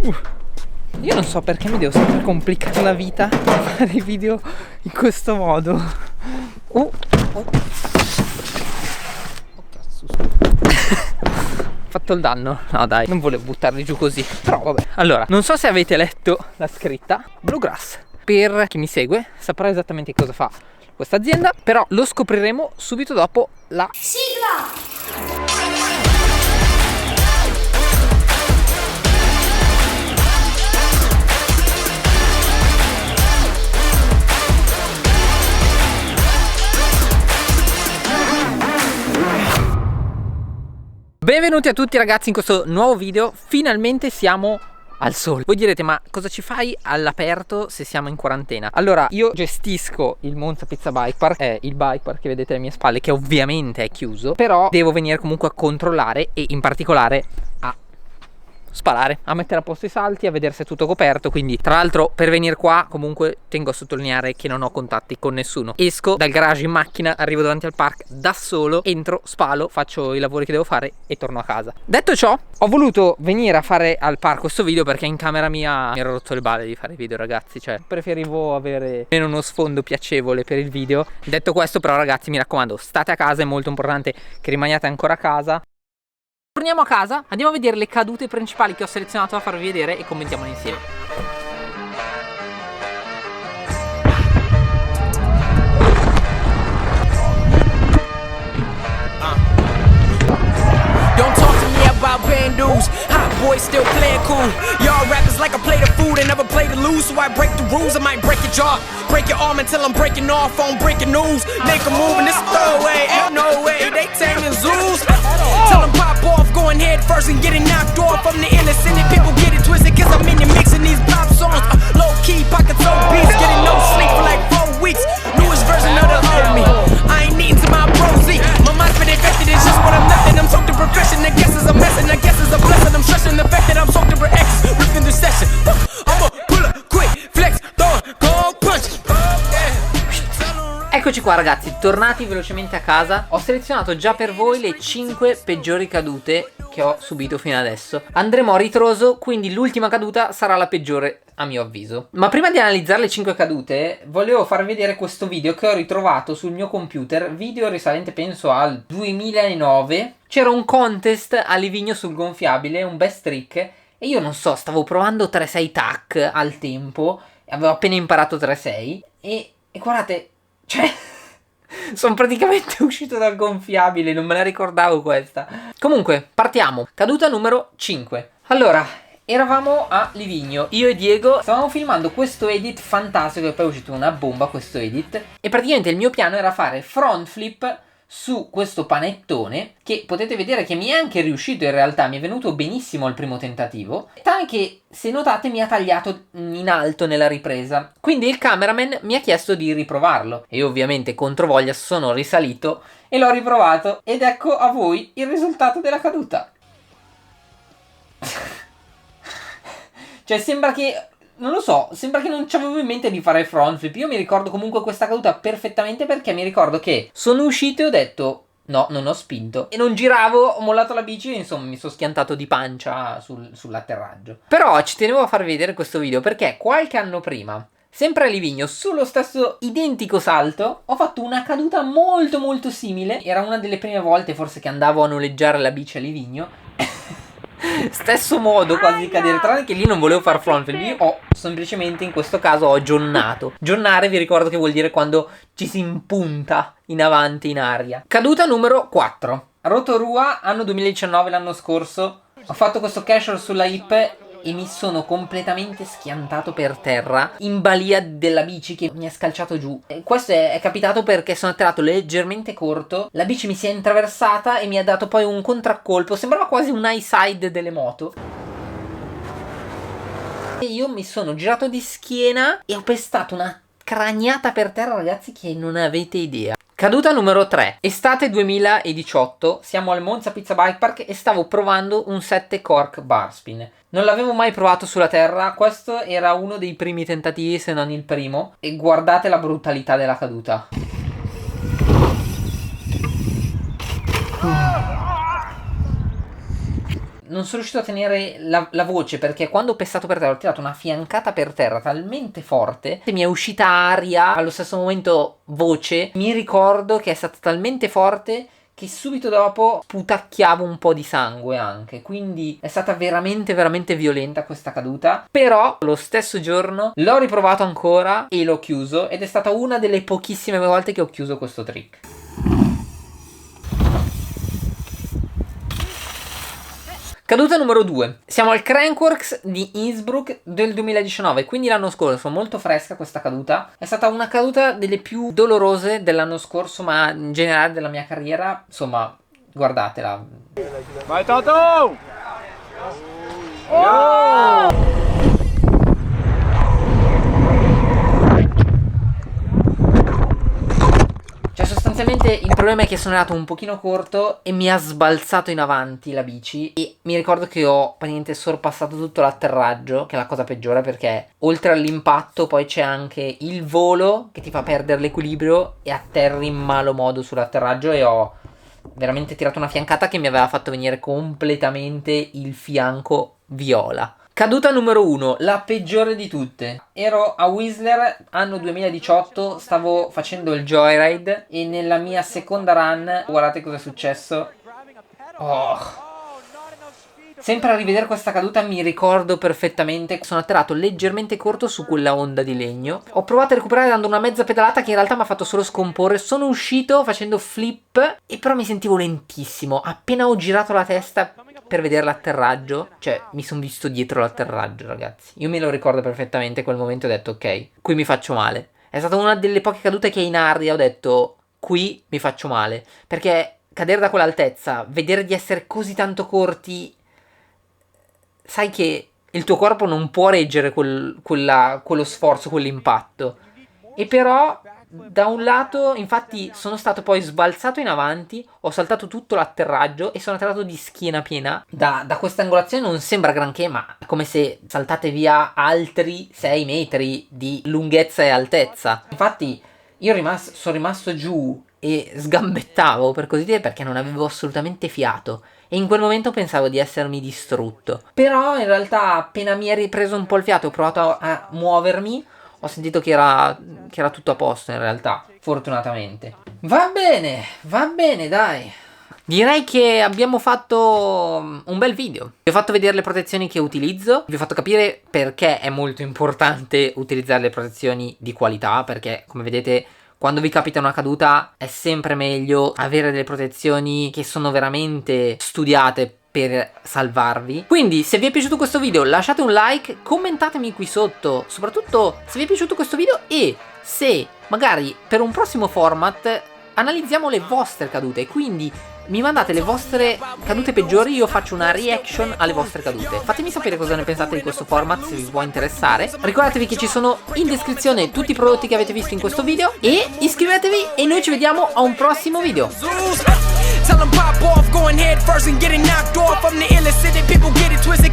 Io non so perché mi devo sempre complicare la vita per fare i video in questo modo. Oh cazzo, fatto il danno. No dai, non volevo buttarli giù così. Però vabbè. Allora, non so se avete letto la scritta Bluegrass. Per chi mi segue saprà esattamente cosa fa questa azienda, però lo scopriremo subito dopo la sigla. Benvenuti a tutti ragazzi in questo nuovo video. Finalmente siamo al sole. Voi direte, ma cosa ci fai all'aperto se siamo in quarantena? Allora, io gestisco il Monza Pizza Bike Park, è il bike park che vedete alle mie spalle, che ovviamente è chiuso, però devo venire comunque a controllare e in particolare a sparare, a mettere a posto i salti, a vedere se è tutto coperto. Quindi tra l'altro per venire qua comunque tengo a sottolineare che non ho contatti con nessuno. Esco dal garage in macchina, arrivo davanti al park da solo, entro, spalo, faccio i lavori che devo fare e torno a casa. Detto ciò, ho voluto venire a fare al park questo video perché in camera mia mi ero rotto le balle di fare video ragazzi. Cioè preferivo avere meno uno sfondo piacevole per il video. Detto questo però ragazzi, mi raccomando, state a casa, è molto importante che rimaniate ancora a casa. Torniamo a casa, andiamo a vedere le cadute principali che ho selezionato da farvi vedere e commentiamole insieme. Don't talk to me about band dudes. Hot boys still playing cool. Y'all rappers like I play the food and never play to lose. So I break the rules, I might break your jaw, break your arm until I'm breaking off on breaking news. Make a move and this throwaway, ain't no way they taming zoos. Tell them pop off, going head first and getting knocked off. I'm the innocent and people get it twisted cause I'm in the mixing these pop songs. Low key, pockets on beats, getting no sleep for like 4 weeks. Newest version of the old me. I ain't needing to my prosy. My mind's been infected, it's just what I'm nothing. I'm soaked in profession, I guess is a mess and I guess is a blessing. I'm stressing the fact that I'm soaked in for X, ripping the session. I'ma pull up, quick, flex, throw it, go punch. Eccoci qua ragazzi, tornati velocemente a casa. Ho selezionato già per voi le 5 peggiori cadute che ho subito fino adesso. Andremo a ritroso, quindi l'ultima caduta sarà la peggiore a mio avviso. Ma prima di analizzare le 5 cadute, volevo farvi vedere questo video che ho ritrovato sul mio computer. Video risalente penso al 2009. C'era un contest a Livigno sul gonfiabile, un best trick. E io non so, stavo provando 3-6 tac al tempo. Avevo appena imparato 3-6. E guardate, cioè, sono praticamente uscito dal gonfiabile, non me la ricordavo questa. Comunque, partiamo. Caduta numero 5. Allora, eravamo a Livigno, io e Diego stavamo filmando questo edit fantastico, e poi è uscito una bomba questo edit. E praticamente il mio piano era fare front flip su questo panettone, che potete vedere che mi è anche riuscito in realtà, mi è venuto benissimo al primo tentativo, tale che se notate mi ha tagliato in alto nella ripresa, quindi il cameraman mi ha chiesto di riprovarlo e io ovviamente controvoglia sono risalito e l'ho riprovato ed ecco a voi il risultato della caduta. Cioè sembra che, non lo so, sembra che non ci avevo in mente di fare front flip. Io mi ricordo comunque questa caduta perfettamente perché mi ricordo che sono uscito e ho detto no, non ho spinto. E non giravo, ho mollato la bici e insomma mi sono schiantato di pancia sull'atterraggio. Però ci tenevo a farvi vedere questo video perché qualche anno prima, sempre a Livigno, sullo stesso identico salto, ho fatto una caduta molto molto simile. Era una delle prime volte forse che andavo a noleggiare la bici a Livigno. Stesso modo quasi di cadere, tranne che lì non volevo far front flip, io ho semplicemente in questo caso ho giornato. Giornare vi ricordo che vuol dire quando ci si impunta in avanti in aria. Caduta numero 4. Rotorua, anno 2019, l'anno scorso. Ho fatto questo casual sulla hip e mi sono completamente schiantato per terra in balia della bici che mi ha scalciato giù. E questo è capitato perché sono atterrato leggermente corto, la bici mi si è intraversata e mi ha dato poi un contraccolpo, sembrava quasi un high side delle moto. E io mi sono girato di schiena e ho pestato una craniata per terra ragazzi che non avete idea. Caduta numero 3. Estate 2018, siamo al Monza Pizza Bike Park e stavo provando un 7 cork bar spin. Non l'avevo mai provato sulla terra, questo era uno dei primi tentativi se non il primo. E guardate la brutalità della caduta. non sono riuscito a tenere la voce, perché quando ho pestato per terra ho tirato una fiancata per terra talmente forte che mi è uscita aria, allo stesso momento voce. Mi ricordo che è stata talmente forte che subito dopo sputacchiavo un po' di sangue anche, quindi è stata veramente veramente violenta questa caduta. Però lo stesso giorno l'ho riprovato ancora e l'ho chiuso, ed è stata una delle pochissime volte che ho chiuso questo trick. Caduta numero 2. Siamo al Crankworx di Innsbruck del 2019, quindi l'anno scorso, molto fresca questa caduta. È stata una caduta delle più dolorose dell'anno scorso, ma in generale della mia carriera. Insomma, guardatela. Vai Toto! Oh! Cioè, sostanzialmente il problema è che sono andato un pochino corto e mi ha sbalzato in avanti la bici, e mi ricordo che ho praticamente sorpassato tutto l'atterraggio, che è la cosa peggiore, perché oltre all'impatto poi c'è anche il volo che ti fa perdere l'equilibrio e atterri in malo modo sull'atterraggio, e ho veramente tirato una fiancata che mi aveva fatto venire completamente il fianco viola. Caduta numero 1, la peggiore di tutte. Ero a Whistler, anno 2018, stavo facendo il joyride e nella mia seconda run, guardate cosa è successo. Oh. Sempre a rivedere questa caduta mi ricordo perfettamente. Sono atterrato leggermente corto su quella onda di legno. Ho provato a recuperare dando una mezza pedalata che in realtà mi ha fatto solo scomporre. Sono uscito facendo flip e però mi sentivo lentissimo. Appena ho girato la testa per vedere l'atterraggio, cioè mi sono visto dietro l'atterraggio, ragazzi. Io me lo ricordo perfettamente quel momento, ho detto ok, qui mi faccio male. È stata una delle poche cadute che in aria ho detto qui mi faccio male, perché cadere da quell'altezza, vedere di essere così tanto corti, sai che il tuo corpo non può reggere quello sforzo, quell'impatto. E però da un lato, infatti, sono stato poi sbalzato in avanti, ho saltato tutto l'atterraggio e sono atterrato di schiena piena. Da questa angolazione non sembra granché, ma è come se saltate via altri 6 metri di lunghezza e altezza. Infatti io sono rimasto giù e sgambettavo, per così dire, perché non avevo assolutamente fiato. E in quel momento pensavo di essermi distrutto. Però in realtà appena mi è ripreso un po' il fiato e ho provato a muovermi, ho sentito che era tutto a posto in realtà, fortunatamente. Va bene, dai. Direi che abbiamo fatto un bel video. Vi ho fatto vedere le protezioni che utilizzo, vi ho fatto capire perché è molto importante utilizzare le protezioni di qualità, perché come vedete quando vi capita una caduta è sempre meglio avere delle protezioni che sono veramente studiate per salvarvi. Quindi se vi è piaciuto questo video lasciate un like, commentatemi qui sotto, soprattutto se vi è piaciuto questo video, e se magari per un prossimo format analizziamo le vostre cadute, quindi mi mandate le vostre cadute peggiori, io faccio una reaction alle vostre cadute. Fatemi sapere cosa ne pensate di questo format, se vi può interessare. Ricordatevi che ci sono in descrizione tutti i prodotti che avete visto in questo video, e iscrivetevi e noi ci vediamo a un prossimo video. Tell them pop off, going head first and getting knocked off. I'm the illest city, people get it twisted.